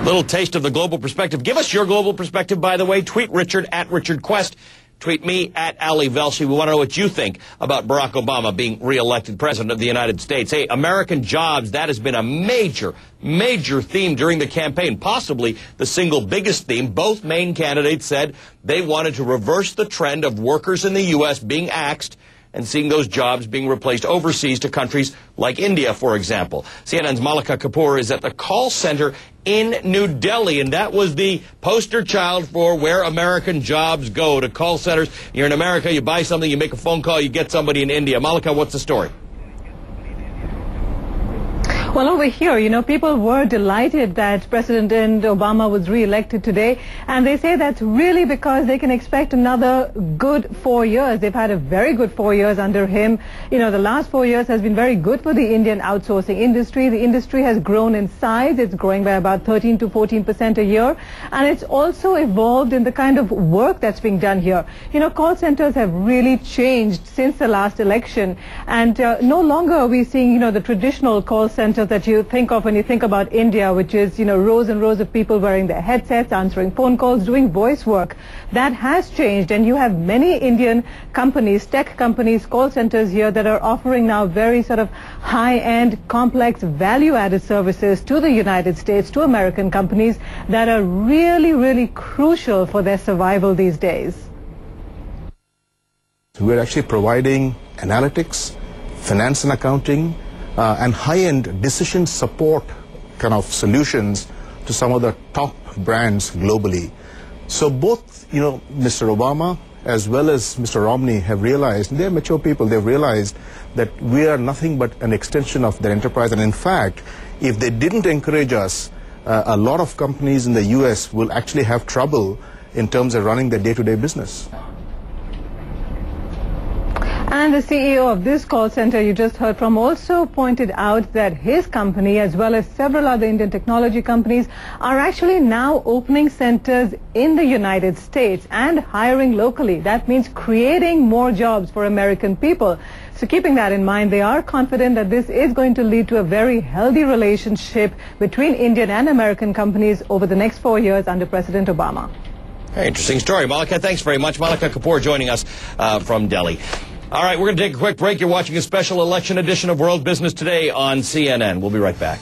Little taste of the global perspective. Give us your global perspective, by the way. Tweet Richard at Richard Quest. Tweet me at Ali Velshi. We want to know what you think about Barack Obama being reelected president of the United States. Hey, American jobs, that has been a major theme during the campaign, possibly the single biggest theme. Both main candidates said they wanted to reverse the trend of workers in the U.S. being axed and seeing those jobs being replaced overseas to countries like India, for example. CNN's Malika Kapoor is at the call center in New Delhi, and that was the poster child for where American jobs go, to call centers. You're in America, you buy something, you make a phone call, you get somebody in India. Malika, what's the story? Well, over here, people were delighted that President Obama was re-elected today, and they say that's really because they can expect another good 4 years. They've had a very good 4 years under him. The last 4 years has been very good for the Indian outsourcing industry. The industry has grown in size. It's growing by about 13 to 14% a year, and it's also evolved in the kind of work that's being done here. Call centers have really changed since the last election, and no longer are we seeing, the traditional call centers that you think of when you think about India, which is, rows and rows of people wearing their headsets, answering phone calls, doing voice work. That has changed, and you have many Indian companies, tech companies, call centers here that are offering now very sort of high-end, complex, value-added services to the United States, to American companies that are really, really crucial for their survival these days. We're actually providing analytics, finance and accounting, and high-end decision support kind of solutions to some of the top brands globally. So both, Mr. Obama as well as Mr. Romney have realized, they're mature people, they've realized that we are nothing but an extension of their enterprise. And in fact, if they didn't encourage us, a lot of companies in the US will actually have trouble in terms of running their day-to-day business. And the CEO of this call center you just heard from also pointed out that his company, as well as several other Indian technology companies, are actually now opening centers in the United States and hiring locally. That means creating more jobs for American people. So keeping that in mind, they are confident that this is going to lead to a very healthy relationship between Indian and American companies over the next 4 years under President Obama. Very interesting story. Malika, thanks very much. Malika Kapoor joining us from Delhi. All right, we're going to take a quick break. You're watching a special election edition of World Business Today on CNN. We'll be right back.